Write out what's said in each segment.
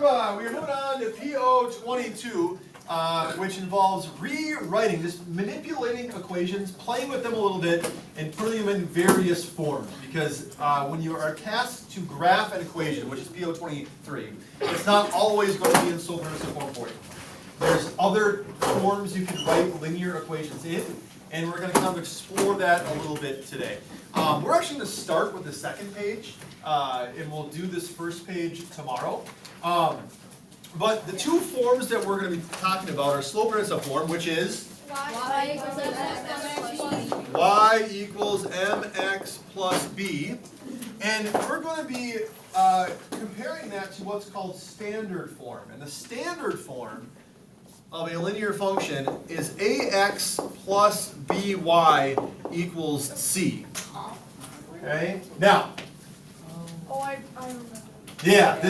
Algebra, we are moving on to PO22, which involves rewriting, just manipulating equations, playing with them a little bit, and putting them in various forms. Because when you are tasked to graph an equation, which is PO23, it's not always going to be in Slope-Intercept form for you. There's other forms you can write linear equations in, and we're going to kind of explore that a little bit today. We're actually going to start with the second page, and we'll do this first page tomorrow. But the two forms that we're going to be talking about are slope-intercept form, which is y equals mx plus b. And we're going to be comparing that to what's called standard form. And the standard form of a linear function is ax plus by equals c. Okay? Now, I remember. yeah,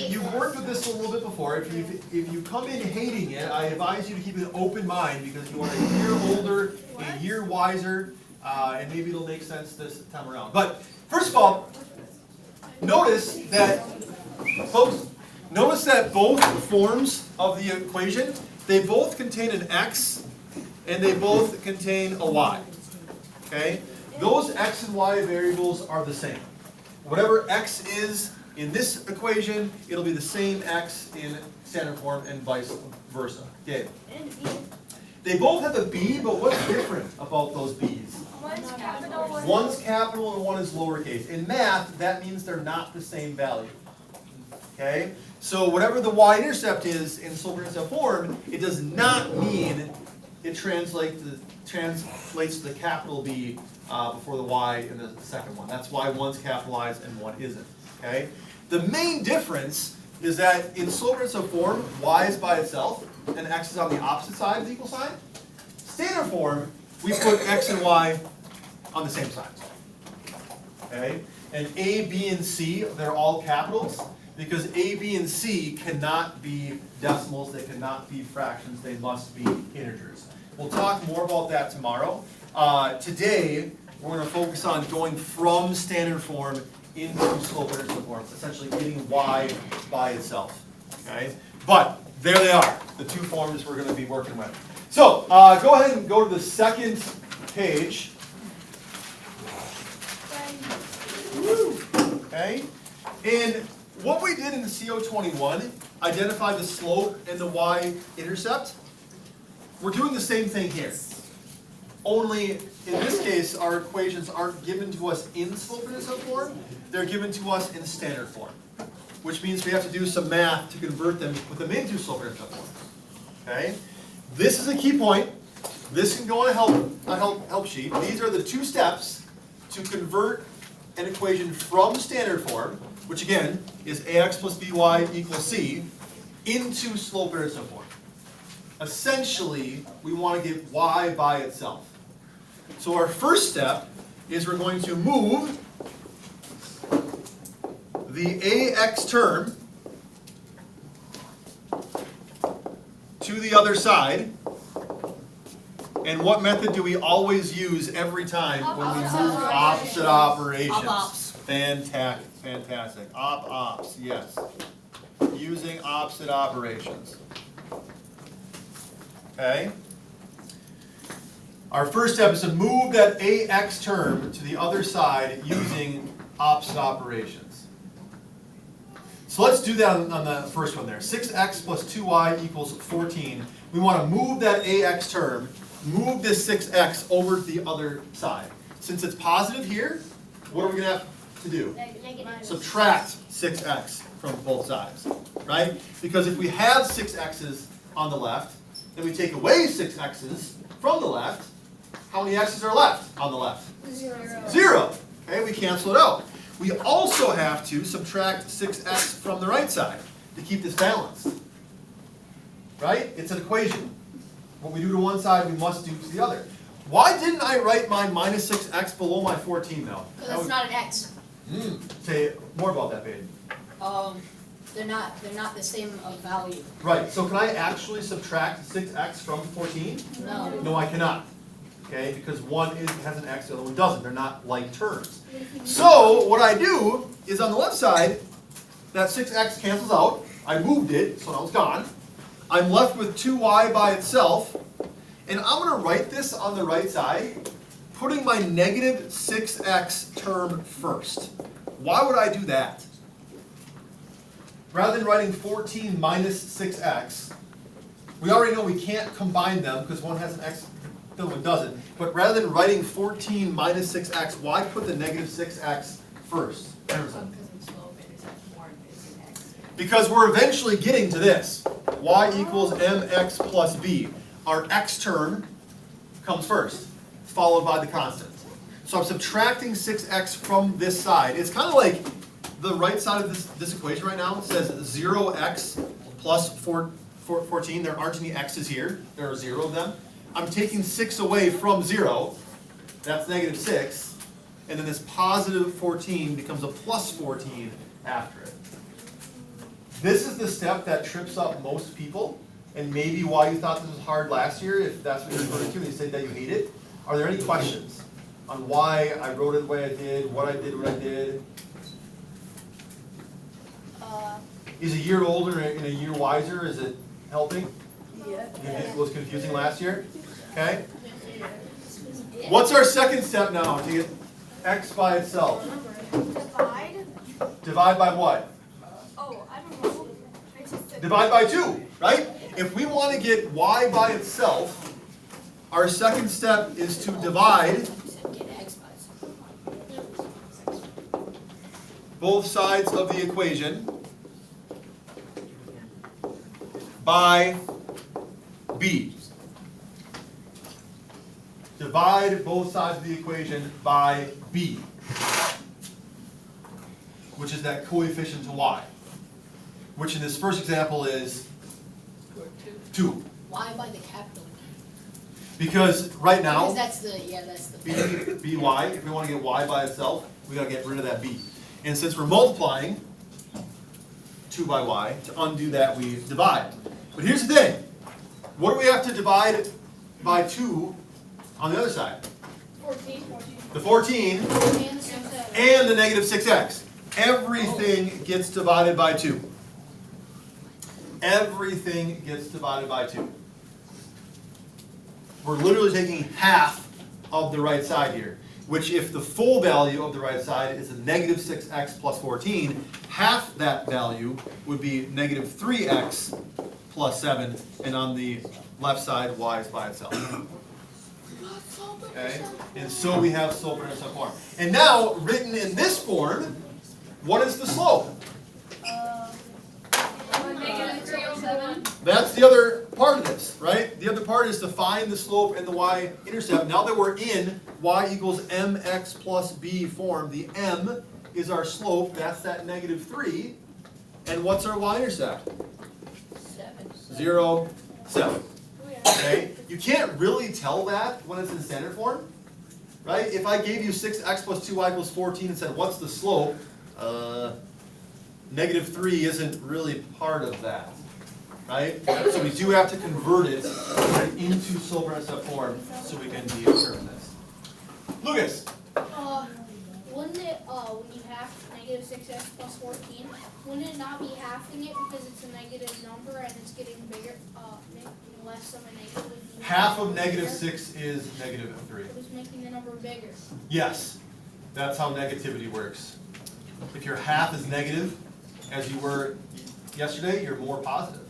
you've worked with this a little bit before. If you come in hating it, I advise you to keep an open mind because you are a year older, a year wiser, and maybe it'll make sense this time around. But first of all, notice that both forms of the equation, they both contain an x and they both contain a y. Okay? Those x and y variables are the same. Whatever x is in this equation, it'll be the same x in standard form and vice versa. Gabe? They both have a b, but what's different about those b's? One's capital and one is lowercase. In math, that means they're not the same value. Okay? So whatever the y-intercept is in slope-intercept form, it does not mean it translates to the capital B before the y in the second one. That's why one's capitalized and one isn't. Okay? The main difference is that in slope-intercept form, y is by itself and x is on the opposite side of the equal sign. Standard form, we put x and y on the same side. Okay? And a, b, and c, they're all capitals because a, b, and c cannot be decimals, they cannot be fractions, they must be integers. We'll talk more about that tomorrow. Today, we're going to focus on going from standard form into slope-intercept form, essentially getting y by itself. Okay? But there they are, the two forms we're going to be working with. So go ahead and go to the second page. Okay? And what we did in the CO21, identified the slope and the y-intercept. We're doing the same thing here. Only in this case, our equations aren't given to us in slope-intercept form, they're given to us in standard form. Which means we have to do some math to convert them, put them into slope-intercept form. Okay? This is a key point. This can go on a help sheet. These are the two steps to convert an equation from standard form, which again is ax plus by equals c, into slope-intercept form. Essentially, we want to get y by itself. So our first step is we're going to move the ax term to the other side. And what method do we always use every time when we move opposite operations? Fantastic. Ops, yes. Using opposite operations. Okay? Our first step is to move that ax term to the other side using opposite operations. So let's do that on the first one there. 6x plus 2y equals 14. We want to move that ax term, move this 6x over to the other side. Since it's positive here, what are we going to have to do? Subtract 6x from both sides, right? Because if we have 6x's on the left, then we take away 6x's from the left. How many x's are left on the left? 0. Okay, we cancel it out. We also have to subtract 6x from the right side to keep this balanced. Right? It's an equation. What we do to one side, we must do to the other. Why didn't I write my minus 6x below my 14 though? Because it's not an x. Say more about that, babe. They're not the same of value. Right, so can I actually subtract 6x from 14? No. No, I cannot. Okay, because one has an x, the other one doesn't. They're not like terms. So what I do is on the left side, that 6x cancels out. I moved it, so now it's gone. I'm left with 2y by itself, and I'm gonna write this on the right side, putting my negative 6x term first. Why would I do that? Rather than writing 14 minus 6x, we already know we can't combine them because one has an x, the other one doesn't. But rather than writing 14 minus 6x, why put the negative 6x first? Emerson? Because we're eventually getting to this. Y equals mx plus b. Our x term comes first, followed by the constant. So I'm subtracting 6x from this side. It's kind of like the right side of this equation right now says 0x plus 14. There aren't any x's here. There are 0 of them. I'm taking 6 away from 0. That's negative 6. And then this positive 14 becomes a plus 14 after it. This is the step that trips up most people, and maybe why you thought this was hard last year, if that's what you're referring to, and you said that you hate it. Are there any questions on why I wrote it the way I did, what I did? Is a year older and a year wiser? Is it helping? Yeah. It was confusing last year? Okay? What's our second step now to get x by itself? Divide? Divide by what? Oh, I don't know. I just said. Divide by 2, right? If we want to get y by itself, our second step is to divide both sides of the equation by b. Divide both sides of the equation by b, which is that coefficient to y, which in this first example is 2. Y by the capital. Because right now, Because that's the. by, if we want to get y by itself, we got to get rid of that b. And since we're multiplying 2 by y, to undo that we divide. But here's the thing. What do we have to divide by 2 on the other side? 14. The 14 and the negative 6x. Everything gets divided by 2. Everything gets divided by 2. We're literally taking half of the right side here, which if the full value of the right side is a negative 6x plus 14, half that value would be negative 3x plus 7, and on the left side, y is by itself. Okay? And so we have slope-intercept form. And now, written in this form, what is the slope? Negative 307. That's the other part of this, right? The other part is to find the slope and the y-intercept. Now that we're in y equals mx plus b form, the m is our slope, that's that negative 3. And what's our y-intercept? 0, 7. Okay? You can't really tell that when it's in standard form, right? If I gave you 6x plus 2y equals 14 and said, what's the slope? Negative 3 isn't really part of that, right? So we do have to convert it into slope-intercept form so we can determine this. Lucas? Wouldn't it, when you have negative 6x plus 14, wouldn't it not be halving it because it's a negative number and it's getting bigger, less of a negative? Half of negative 6 is negative 3. It was making the number bigger. Yes, that's how negativity works. If your half is negative, as you were yesterday, you're more positive.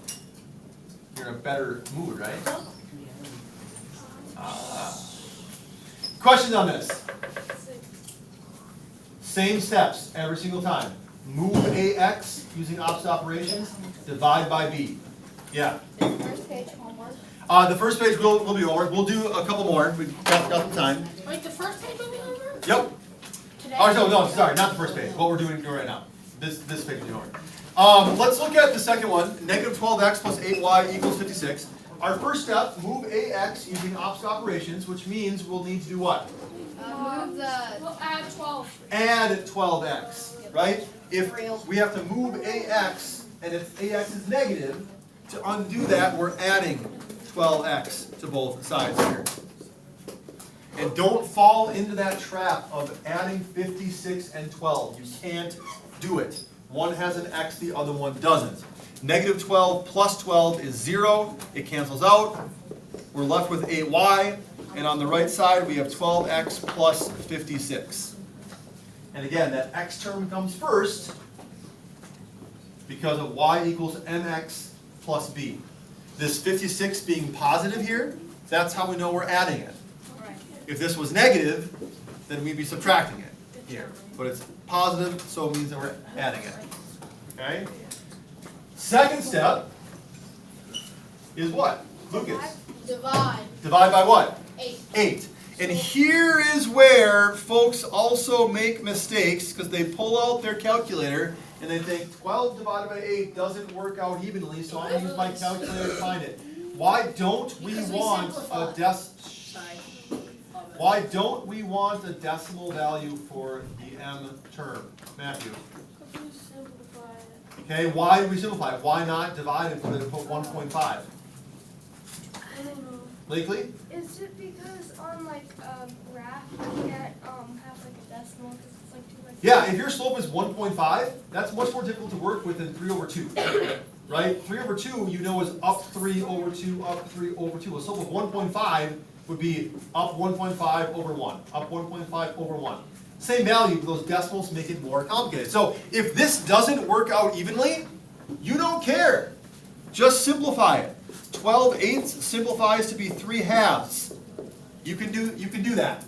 You're in a better mood, right? Questions on this? Same steps every single time. Move AX using opposite operations, divide by B. Yeah? First page homework. The first page will be homework. We'll do a couple more. We've got some time. Wait, the first page will be homework? Yep. Today? Oh, no, sorry, not the first page. What we're doing right now. This page will be homework. Let's look at the second one. Negative 12x plus 8y equals 56. Our first step, move AX using opposite operations, which means we'll need to do what? Move the. We'll add 12. Add 12x, right? If we have to move AX, and if AX is negative, to undo that, we're adding 12x to both sides here. And don't fall into that trap of adding 56 and 12. You can't do it. One has an x, the other one doesn't. Negative 12 plus 12 is 0. It cancels out. We're left with 8y. And on the right side, we have 12x plus 56. And again, that x term comes first because of y equals mx plus b. This 56 being positive here, that's how we know we're adding it. If this was negative, then we'd be subtracting it here. But it's positive, so it means that we're adding it. Okay? Second step is what? Lucas? Divide. Divide by what? 8. 8. And here is where folks also make mistakes because they pull out their calculator and they think 12 divided by 8 doesn't work out evenly, so I'm going to use my calculator to find it. Why don't we Because we want simplify. why don't we want a decimal value for the m term? Matthew. Okay, why do we simplify? Why not divide it and put 1.5? I don't know. Lakely? Is it because on like graph you can't have like a decimal because it's like 2 by 2? Yeah, if your slope is 1.5, that's much more difficult to work with than 3 over 2. Right? 3 over 2, you know, is up 3 over 2, up 3 over 2. A slope of 1.5 would be up 1.5 over 1, up 1.5 over 1. Same value, but those decimals make it more complicated. So if this doesn't work out evenly, you don't care. Just simplify it. 12 eighths simplifies to be 3 halves. You can do that.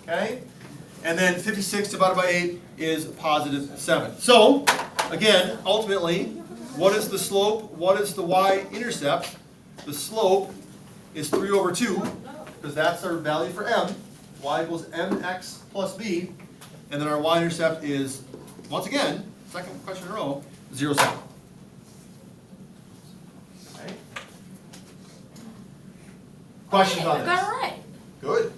Okay? And then 56 divided by 8 is positive 7. So, again, ultimately, what is the slope? What is the y-intercept? The slope is 3 over 2, because that's our value for m. Y equals mx plus b. And then our y-intercept is, once again, second question in a row, 0, 7. Okay. Questions on I got this? it right. Good.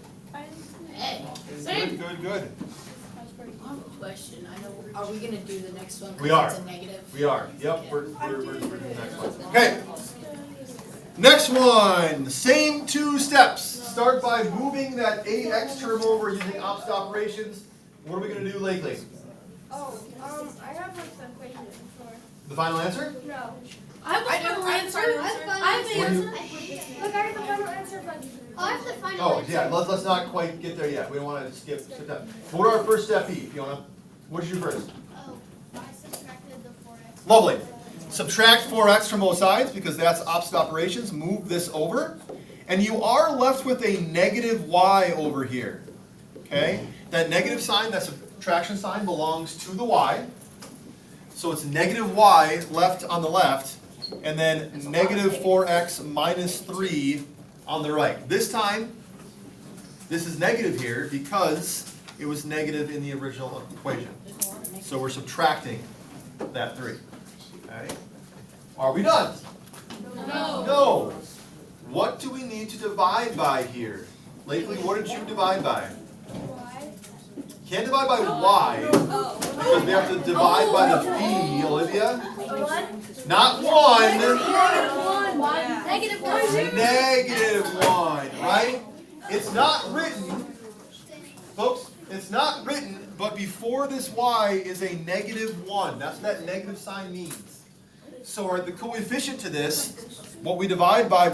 Hey, Good. I have a question. I know. Are we gonna do the next one? 'Cause We are. It's a negative. We are. Yep, we're doing the next one. Okay. Next one. Same 2 steps. Start by moving that ax term over using opposite operations. What are we going to do lately? Oh, I have like the equation for. The final answer? No. I have a final answer. I have the What do you- answer. Look, I have the final answer, but. I have the final Oh, answer. yeah, let's not quite get there yet. We don't want to skip that. What would our first step be, Fiona? What did you do first? Oh, I subtracted the 4x. Lovely. Subtract 4x from both sides because that's opposite operations. Move this over. And you are left with a negative y over here. Okay? That negative sign, that subtraction sign, belongs to the y. So it's negative y left on the left, and then negative 4x minus 3 on the right. This time, this is negative here because it was negative in the original equation. So we're subtracting that 3. Okay? Are we done? No. No. What do we need to divide by here? Lately, what did you divide by? Why? Can't divide by y, because we have to divide by the b, Olivia. Not 1, Negative 1. negative 1, right? It's not written, folks, it's not written, but before this y is a negative 1. That's what that negative sign means. So the coefficient to this, what we divide by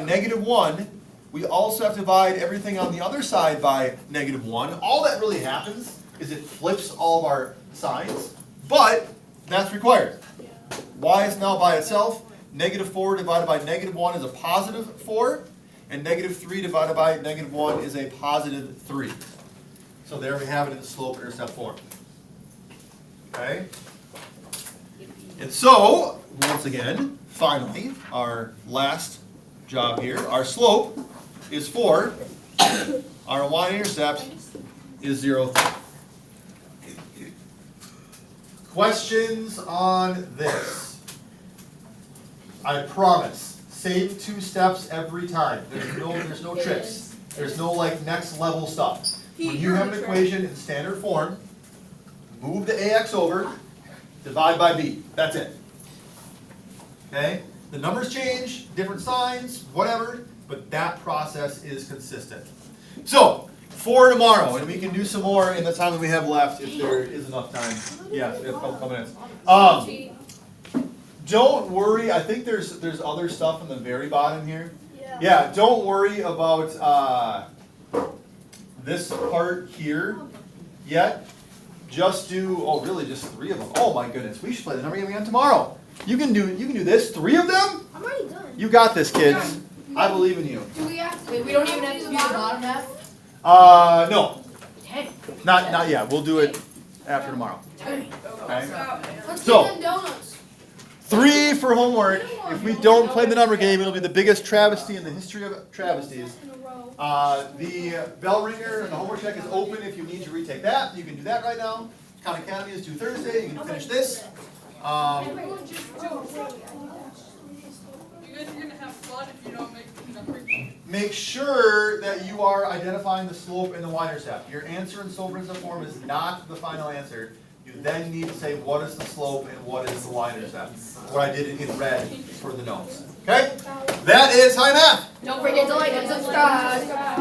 negative 1. We also have to divide everything on the other side by negative 1. All that really happens is it flips all of our signs, but that's required. Y is now by itself. Negative 4 divided by negative 1 is a positive 4, and negative 3 divided by negative 1 is a positive 3. So there we have it in the slope-intercept form. Okay? And so, once again, finally, our last job here, our slope is 4, our y-intercept is 0, 3. Questions on this? I promise, same 2 steps every time. There's no tricks. There's no like next level stuff. When you have an equation in standard form, move the ax over, divide by b. That's it. Okay? The numbers change, different signs, whatever, but that process is consistent. So, for tomorrow, and we can do some more in the time that we have left if there is enough time. Yes, we have a couple minutes. don't worry, I think there's other stuff on the very bottom here. Yeah. Yeah, don't worry about this part here yet. Just do, oh really, just 3 of them. Oh my goodness, we should play the number game again tomorrow. You can do this, 3 of them? I'm already done. You got this, kids. I believe in you. Do we have to? Wait, we don't even have to do the bottom half? No, Dang. not yet. We'll do it after tomorrow. Okay? Let's So- get them donuts. 3 for homework. If we don't play the number game, it'll be the biggest travesty in the history of travesties. In a row. The bell ringer and the homework check is open if you need to retake that. You can do that right now. Khan Academy is due Thursday. You can finish this. Everyone just You guys are gonna have fun if you don't make the number game. Make sure that you are identifying the slope and the y-intercept. Your answer in Slope-Intercept form is not the final answer. You then need to say what is the slope and what is the y-intercept. What I did in red for the notes. Okay? That is high math. Don't forget to like and subscribe.